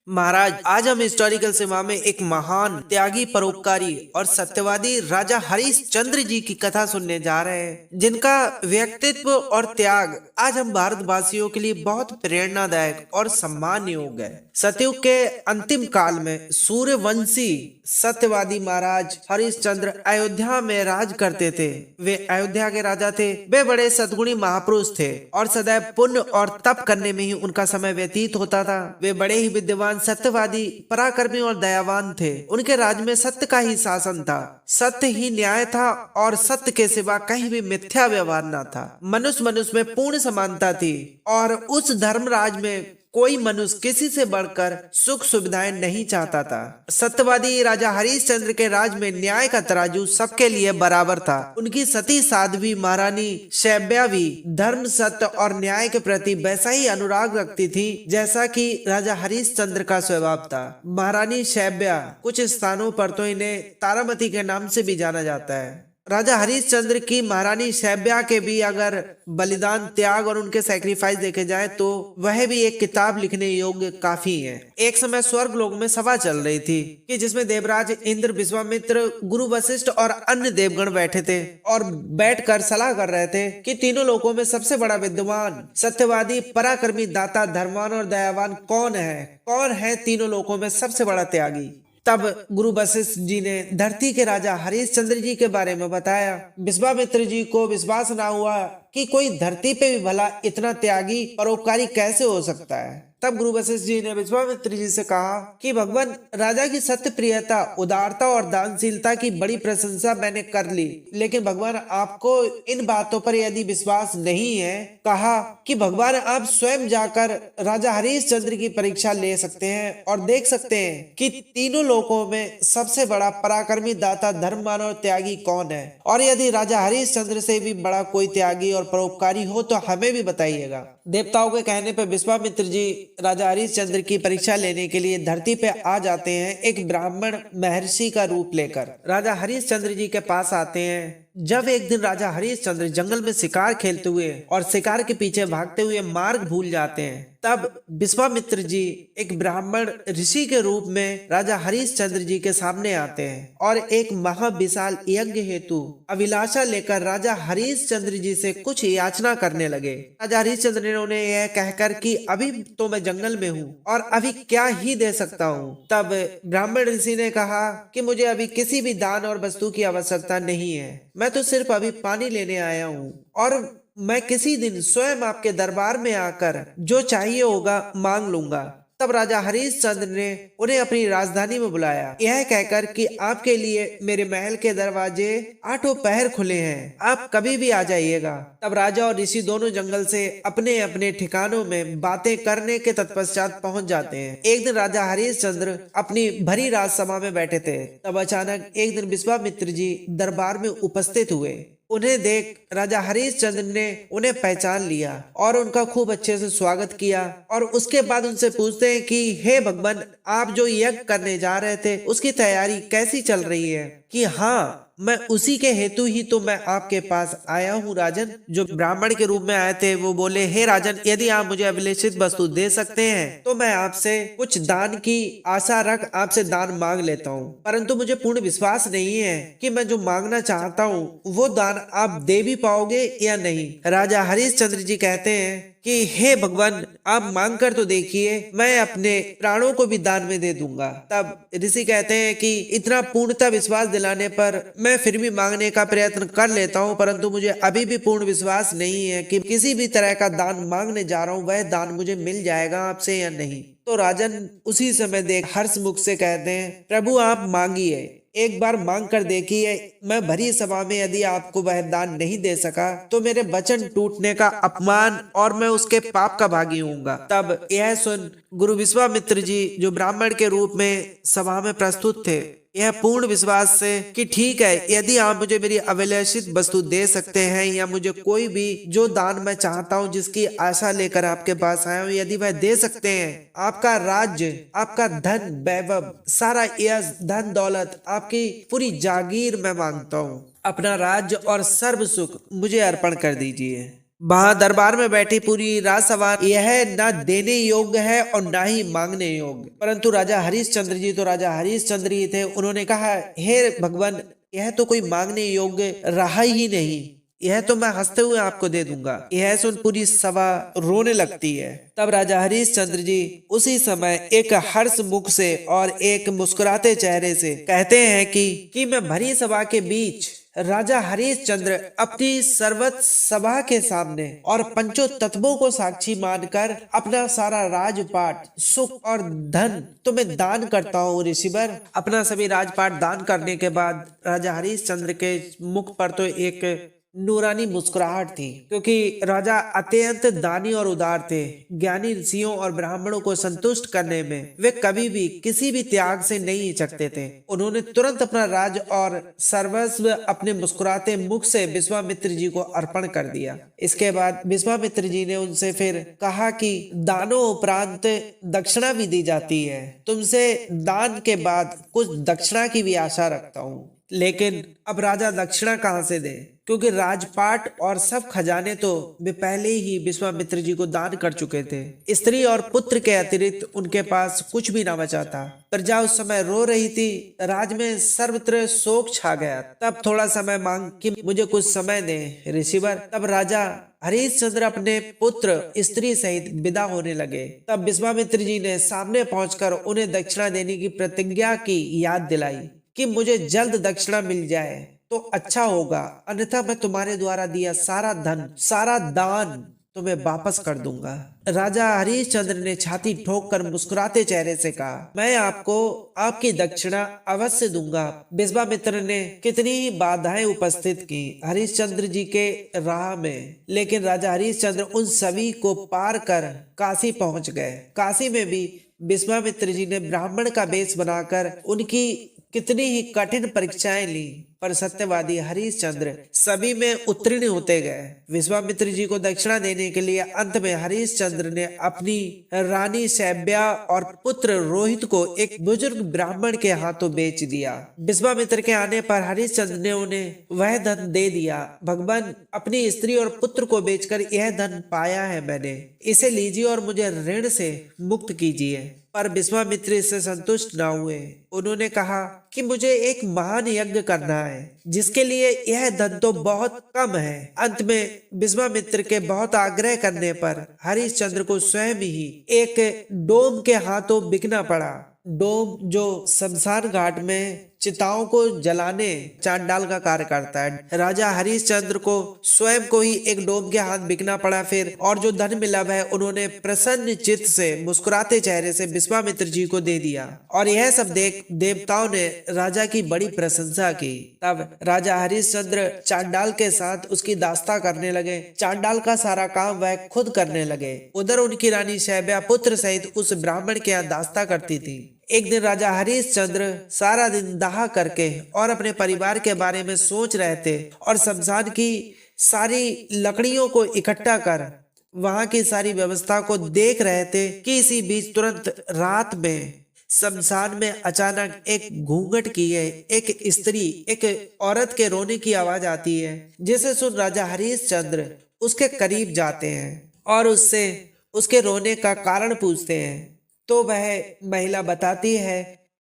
महाराज, आज हम historical cinema में एक महान त्यागी, परोपकारी और सत्यवादी राजा हरीश चंद्र जी की कथा सुनने जा रहे हैं, जिनका व्यक्तित्व और त्याग आज हम भारतवासियों के लिए बहुत प्रेरणादायक और सम्मान योग्य है। सतयुग के अंतिम काल में सूर्यवंशी सत्यवादी महाराज हरीश चंद्र अयोध्या में राज करते थे। वे अयोध्या के राजा थे। वे बड़े सद्गुणी महापुरुष थे और सदैव पुण्य और तप करने में ही उनका समय व्यतीत होता था। वे बड़े ही विद्वान, सत्यवादी, पराक्रमी और दयावान थे। उनके राज्य में सत्य का ही शासन था, सत्य ही न्याय था और सत्य के सिवा कहीं भी मिथ्या व्यवहार न था। मनुष्य मनुष्य में पूर्ण समानता थी और उस धर्मराज में कोई मनुष्य किसी से बढ़कर सुख सुविधाएं नहीं चाहता था। सत्यवादी राजा हरीश चंद्र के राज में न्याय का तराजू सबके लिए बराबर था। उनकी सती साध्वी महारानी शैब्या भी धर्म, सत्य और न्याय के प्रति वैसा ही अनुराग रखती थी जैसा कि राजा हरीश चंद्र का स्वभाव था। महारानी शैब्या, कुछ स्थानों पर तो इन्हें तारामती के नाम से भी जाना जाता है। राजा हरीश चंद्र की महारानी शैब्या के भी अगर बलिदान, त्याग और उनके सैक्रिफाइस देखे जाए तो वह भी एक किताब लिखने योग्य काफी है। एक समय स्वर्ग लोक में सभा चल रही थी कि जिसमें देवराज इंद्र, विश्वामित्र, गुरु वशिष्ठ और अन्य देवगण बैठे थे और बैठकर सलाह कर रहे थे कि तीनों लोकों में सबसे बड़ा विद्वान, सत्यवादी, पराक्रमी, दाता, धर्मवान और दयावान कौन है? कौन है तीनों लोकों में सबसे बड़ा त्यागी? तब गुरु वशिष्ठ जी ने धरती के राजा हरीश चंद्र जी के बारे में बताया। विश्वामित्र जी को विश्वास ना हुआ कि कोई धरती पे भी भला इतना त्यागी, परोपकारी कैसे हो सकता है। तब गुरु वशिष्ठ जी ने विश्वामित्र जी से कहा कि भगवान, राजा की सत्य प्रियता, उदारता और दानशीलता की बड़ी प्रशंसा मैंने कर ली, लेकिन भगवान आपको इन बातों पर यदि विश्वास नहीं है, कहा कि भगवान आप स्वयं जाकर राजा हरीश चंद्र की परीक्षा ले सकते हैं और देख सकते हैं कि तीनों लोकों में सबसे बड़ा पराक्रमी, दाता, धर्मवान और त्यागी कौन है। और यदि राजा हरीश चंद्र से भी बड़ा कोई त्यागी और परोपकारी हो तो हमें भी बताइएगा। देवताओं के कहने पर विश्वामित्र जी राजा हरीश चंद्र की परीक्षा लेने के लिए धरती पे आ जाते हैं, एक ब्राह्मण महर्षि का रूप लेकर राजा हरीश चंद्र जी के पास आते हैं। जब एक दिन राजा हरीश चंद्र जंगल में शिकार खेलते हुए और शिकार के पीछे भागते हुए मार्ग भूल जाते हैं, तब विश्वामित्र जी एक ब्राह्मण ऋषि के रूप में राजा हरीश चंद्र जी के सामने आते हैं और एक महाविशाल यज्ञ हेतु अभिलाषा लेकर राजा हरीश चंद्र जी से कुछ याचना करने लगे। राजा हरीश चंद्र ने उन्हें यह कहकर कि अभी तो मैं जंगल में हूँ और अभी क्या ही दे सकता हूँ। तब ब्राह्मण ऋषि ने कहा कि मुझे अभी किसी भी दान और वस्तु की आवश्यकता नहीं है, मैं तो सिर्फ अभी पानी लेने आया हूँ और मैं किसी दिन स्वयं आपके दरबार में आकर जो चाहिए होगा मांग लूंगा। तब राजा हरीश चंद्र ने उन्हें अपनी राजधानी में बुलाया, यह कहकर कि आपके लिए मेरे महल के दरवाजे आठों पहर खुले हैं, आप कभी भी आ जाइएगा। तब राजा और ऋषि दोनों जंगल से अपने अपने ठिकानों में बातें करने के तत्पश्चात पहुंच जाते हैं। एक दिन राजा हरीश चंद्र अपनी भरी राजसभा में बैठे थे। तब अचानक एक दिन विश्वामित्र जी दरबार में उपस्थित हुए। उन्हें देख राजा हरीश चंद्र ने उन्हें पहचान लिया और उनका खूब अच्छे से स्वागत किया और उसके बाद उनसे पूछते हैं कि हे भगवान, आप जो यज्ञ करने जा रहे थे उसकी तैयारी कैसी चल रही है? कि हाँ, मैं उसी के हेतु ही तो मैं आपके पास आया हूँ राजन। जो ब्राह्मण के रूप में आए थे वो बोले, हे राजन, यदि आप मुझे अभिलेषित वस्तु दे सकते हैं तो मैं आपसे कुछ दान की आशा रख आपसे दान मांग लेता हूँ, परंतु मुझे पूर्ण विश्वास नहीं है कि मैं जो मांगना चाहता हूँ वो दान आप दे भी पाओगे या नहीं। राजा हरीश चंद्र जी कहते हैं कि हे भगवान, आप मांग कर तो देखिए, मैं अपने प्राणों को भी दान में दे दूंगा। तब ऋषि कहते हैं कि इतना पूर्णता विश्वास दिलाने पर मैं फिर भी मांगने का प्रयत्न कर लेता हूँ, परंतु मुझे अभी भी पूर्ण विश्वास नहीं है कि किसी भी तरह का दान मांगने जा रहा हूँ वह दान मुझे मिल जाएगा आपसे या नहीं। तो राजन उसी समय देख हर्ष मुख से कहते हैं, प्रभु आप मांगिए, एक बार मांग कर देखिए, मैं भरी सभा में यदि आपको वह दान नहीं दे सका तो मेरे वचन टूटने का अपमान और मैं उसके पाप का भागी होऊंगा। तब यह सुन गुरु विश्वामित्र जी, जो ब्राह्मण के रूप में सभा में प्रस्तुत थे, यह पूर्ण विश्वास से कि ठीक है, यदि आप मुझे मेरी अभिलाषित वस्तु दे सकते हैं या मुझे कोई भी जो दान मैं चाहता हूं, जिसकी आशा लेकर आपके पास आया हूं, यदि वह दे सकते हैं, आपका राज्य, आपका धन, वैभव, सारा यश, धन दौलत, आपकी पूरी जागीर मैं मांगता हूँ, अपना राज्य और सर्व सुख मुझे अर्पण कर दीजिए। वहां दरबार में बैठी पूरी राजसभा यह न देने योग्य है और न ही मांगने योग्य, परंतु राजा हरिश्चंद्र जी तो राजा हरिश्चंद्र ही थे। उन्होंने कहा, हे भगवान, यह तो कोई मांगने योग्य रहा ही नहीं, यह तो मैं हंसते हुए आपको दे दूंगा। यह सुन पूरी सभा रोने लगती है। तब राजा हरिश्चंद्र जी उसी समय एक हर्ष मुख से और एक मुस्कुराते चेहरे से कहते हैं कि मैं भरी सभा के बीच राजा हरिश्चंद्र अपनी सर्वत सभा के सामने और पंचों तत्वों को साक्षी मानकर अपना सारा राजपाट, सुख और धन तुम्हें दान करता हूँ ऋषिवर। अपना सभी राजपाट दान करने के बाद राजा हरिश्चंद्र के मुख पर तो एक नूरानी मुस्कुराहट थी, क्योंकि राजा अत्यंत दानी और उदार थे। ज्ञानी ऋषियों और ब्राह्मणों को संतुष्ट करने में वे कभी भी किसी भी त्याग से नहीं हिचकते थे। उन्होंने तुरंत अपना राज और सर्वस्व अपने मुस्कुराते मुख से विश्वामित्र जी को अर्पण कर दिया। इसके बाद विश्वामित्र जी ने उनसे फिर कहा कि दानों उपरांत दक्षिणा भी दी जाती है, तुमसे दान के बाद कुछ दक्षिणा की भी आशा रखता हूँ। लेकिन अब राजा दक्षिणा कहाँ से दे, क्योंकि राजपाट और सब खजाने तो वे पहले ही विश्वामित्र जी को दान कर चुके थे। स्त्री और पुत्र के अतिरिक्त उनके पास कुछ भी ना बचा था। प्रजा उस समय रो रही थी, राज में सर्वत्र शोक छा गया। तब थोड़ा समय मांग कि मुझे कुछ समय दे ऋषिवर। तब राजा हरिश्चंद्र अपने पुत्र स्त्री सहित विदा होने लगे। तब विश्वामित्र जी ने सामने पहुंचकर उन्हें दक्षिणा देने की प्रतिज्ञा की याद दिलाई कि मुझे जल्द दक्षिणा मिल जाए तो अच्छा होगा, अन्यथा मैं तुम्हारे द्वारा दिया सारा धन, सारा दान तुम्हें वापस कर दूंगा। राजा हरिश्चंद्र ने छाती ठोक कर मुस्कुराते चेहरे से कहा, मैं आपको आपकी दक्षिणा अवश्य दूंगा। विश्वामित्र ने कितनी ही बाधाएं उपस्थित की हरिश्चंद्र जी के राह में, लेकिन राजा हरिश्चंद्र उन सभी को पार कर काशी पहुंच गए। काशी में भी विश्वामित्र जी ने ब्राह्मण का वेश बनाकर उनकी कितनी ही कठिन परीक्षाएं ली, पर सत्यवादी हरिश्चंद्र सभी में उत्तीर्ण होते गए। विश्वामित्र जी को दक्षिणा देने के लिए अंत में हरिश्चंद्र ने अपनी रानी शैब्या और पुत्र रोहित को एक बुजुर्ग ब्राह्मण के हाथों बेच दिया। विश्वामित्र के आने पर हरिश्चंद्र ने उन्हें वह धन दे दिया। भगवान, अपनी स्त्री और पुत्र को बेचकर यह धन पाया है मैंने, इसे लीजिए और मुझे ऋण से मुक्त कीजिए। पर विश्वामित्र इससे संतुष्ट न हुए। उन्होंने कहा कि मुझे एक महान यज्ञ करना है, जिसके लिए यह धन तो बहुत कम है। अंत में विश्वामित्र के बहुत आग्रह करने पर हरिश्चंद्र को स्वयं ही एक डोम के हाथों बिकना पड़ा। डोम जो शमशान घाट में चिताओं को जलाने चांडाल का कार्य करता है। राजा हरिश्चंद्र को स्वयं को ही एक डोम के हाथ बिकना पड़ा फिर, और जो धन मिला है उन्होंने प्रसन्न चित्त से मुस्कुराते चेहरे से विश्वामित्र जी को दे दिया। और यह सब देख देवताओं ने राजा की बड़ी प्रशंसा की। तब राजा हरिश्चंद्र चांडाल के साथ उसकी दास्ता करने लगे। चांडाल का सारा काम वह खुद करने लगे। उधर उनकी रानी शैब्या पुत्र सहित उस ब्राह्मण के यहाँ दास्ता करती थी। एक दिन राजा हरिश्चंद्र सारा दिन दाह करके और अपने परिवार के बारे में सोच रहे थे और शमशान की सारी लकड़ियों को इकट्ठा कर वहां की सारी व्यवस्था को देख रहे थे कि इसी बीच तुरंत रात में शमशान में अचानक एक घूंघट की है एक स्त्री, एक औरत के रोने की आवाज आती है, जिसे सुन राजा हरिश्चंद्र उसके करीब जाते हैं और उससे उसके रोने का कारण पूछते हैं। तो वह महिला बताती है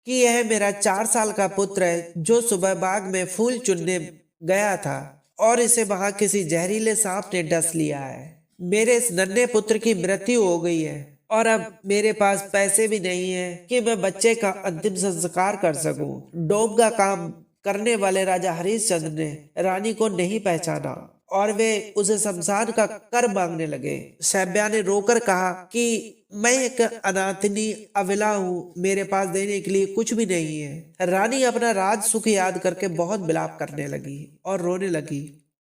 कि यह मेरा 4 साल का पुत्र है, जो सुबह बाग में फूल चुनने गया था और इसे वहां किसी जहरीले सांप ने डस लिया है। मेरे इस नन्हे पुत्र की मृत्यु हो गई है और अब मेरे पास पैसे भी नहीं है कि मैं बच्चे का अंतिम संस्कार कर सकूं। डोम का काम करने वाले राजा हरिश्चंद्र ने रानी को नहीं पहचाना और वे उसे शमशान का कर मांगने लगे। शैब्या ने रोकर कहा कि मैं एक अनाथनी अविला हूँ, मेरे पास देने के लिए कुछ भी नहीं है। रानी अपना राज सुख याद करके बहुत विलाप करने लगी और रोने लगी।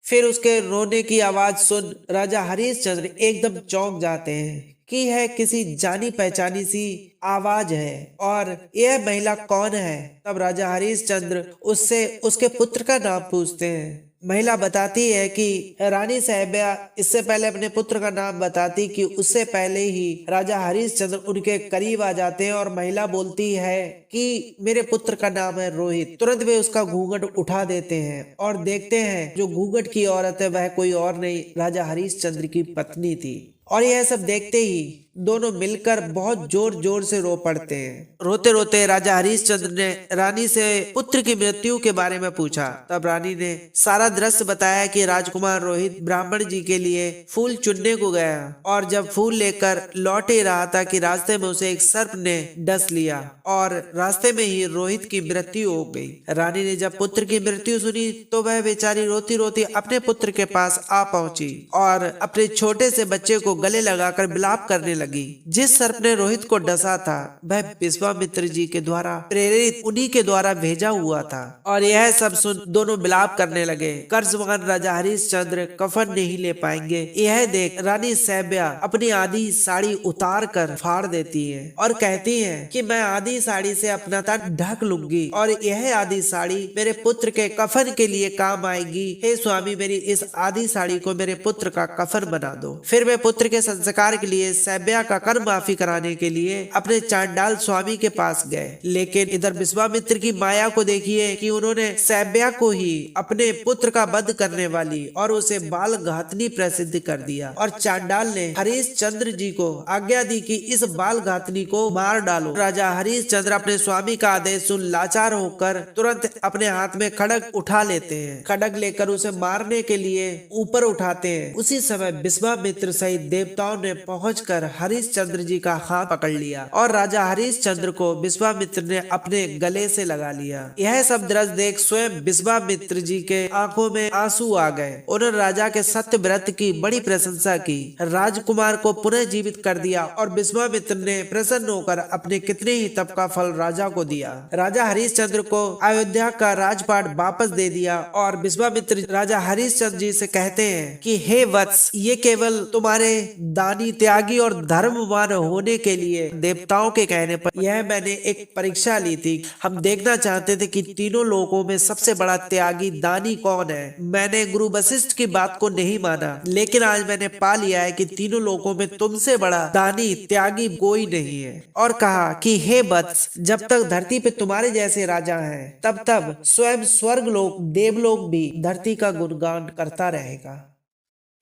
फिर उसके रोने की आवाज सुन राजा हरिश्चंद्र एकदम चौंक जाते हैं कि यह किसी जानी पहचानी सी आवाज है और यह महिला कौन है। तब राजा हरिश्चंद्र उससे उसके पुत्र का नाम पूछते हैं। महिला बताती है कि रानी साहिबा इससे पहले अपने पुत्र का नाम बताती कि उससे पहले ही राजा हरिश्चंद्र उनके करीब आ जाते हैं और महिला बोलती है कि मेरे पुत्र का नाम है रोहित। तुरंत वे उसका घूंघट उठा देते हैं और देखते हैं जो घूंघट की औरत है वह कोई और नहीं, राजा हरिश्चंद्र की पत्नी थी। और यह सब देखते ही दोनों मिलकर बहुत जोर जोर से रो पड़ते हैं। रोते रोते राजा हरिश्चंद्र ने रानी से पुत्र की मृत्यु के बारे में पूछा। तब रानी ने सारा दृश्य बताया कि राजकुमार रोहित ब्राह्मण जी के लिए फूल चुनने को गया और जब फूल लेकर लौट ही रहा था कि रास्ते में उसे एक सर्प ने डस लिया और रास्ते में ही रोहित की मृत्यु हो गई। रानी ने जब पुत्र की मृत्यु सुनी तो वह बेचारी रोती रोती अपने पुत्र के पास आ पहुंची और अपने छोटे से बच्चे को गले लगाकर विलाप करने लगी। जिस सर्प ने रोहित को डसा था वह विश्वामित्र जी के द्वारा प्रेरित उन्हीं के द्वारा भेजा हुआ था। और यह सब सुन दोनों विलाप करने लगे। कर्जवान राजा हरिश्चंद्र कफन नहीं ले पाएंगे, यह देख रानी साहिबा अपनी आधी साड़ी उतार कर फाड़ देती है और कहती है कि मैं आधी साड़ी से अपना तन ढक लूंगी और यह आधी साड़ी मेरे पुत्र के कफन के लिए काम आएगी। हे स्वामी, मेरी इस आधी साड़ी को मेरे पुत्र का कफन बना दो। फिर वे पुत्र के संस्कार के लिए साहिबा का कर माफी कराने के लिए अपने चांडाल स्वामी के पास गए। लेकिन इधर विश्वामित्र की माया को देखिए कि उन्होंने साहिबा को ही अपने पुत्र का वध करने वाली और उसे बाल घातनी प्रसिद्ध कर दिया। और चांडाल ने हरिश्चंद्र जी को आज्ञा दी कि इस बाल घातनी को मार डालो। राजा हरिश्चंद्र अपने स्वामी का आदेश सुन लाचार होकर तुरंत अपने हाथ में खड्ग उठा लेते हैं। खड्ग लेकर उसे मारने के लिए ऊपर उठाते हैं। उसी समय विश्वामित्र सहित देवताओं ने पहुंचकर हरिश्चंद्र जी का हाथ पकड़ लिया और राजा हरिश्चंद्र को विश्वामित्र ने अपने गले से लगा लिया। यह सब दृश्य देख स्वयं विश्वामित्र जी के आंखों में आंसू आ गए। उन्होंने राजा के सत्य व्रत की बड़ी प्रशंसा की, राजकुमार को पुनः जीवित कर दिया और विश्वामित्र ने प्रसन्न होकर अपने कितने ही तप का फल राजा को दिया। राजा हरिश्चंद्र को अयोध्या का राजपाट वापस दे दिया और विश्वामित्र राजा हरिश्चंद्र जी से कहते हैं कि हे वत्स, ये केवल तुम्हारे दानी, त्यागी और धर्मवान होने के लिए देवताओं के कहने पर यह मैंने एक परीक्षा ली थी। हम देखना चाहते थे कि तीनों लोगों में सबसे बड़ा त्यागी दानी कौन है। मैंने गुरु वशिष्ठ की बात को नहीं माना, लेकिन आज मैंने पा लिया है कि तीनों लोगों में तुमसे बड़ा दानी त्यागी कोई नहीं है। और कहा कि हे वत्स, जब तक धरती पे तुम्हारे जैसे राजा हैं, तब तब स्वयं स्वर्ग लोक, देवलोक भी धरती का गुणगान करता रहेगा।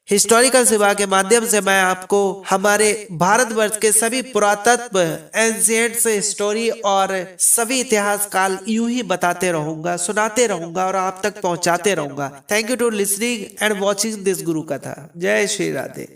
हिस्टोरिकल सेवा के माध्यम से मैं आपको हमारे भारतवर्ष के सभी पुरातत्व, एंशिएंट से स्टोरी और सभी इतिहास काल यूं ही बताते रहूंगा, सुनाते रहूंगा और आप तक पहुंचाते रहूंगा। Thank you to listening and watching this Guru Katha. जय श्री राधे।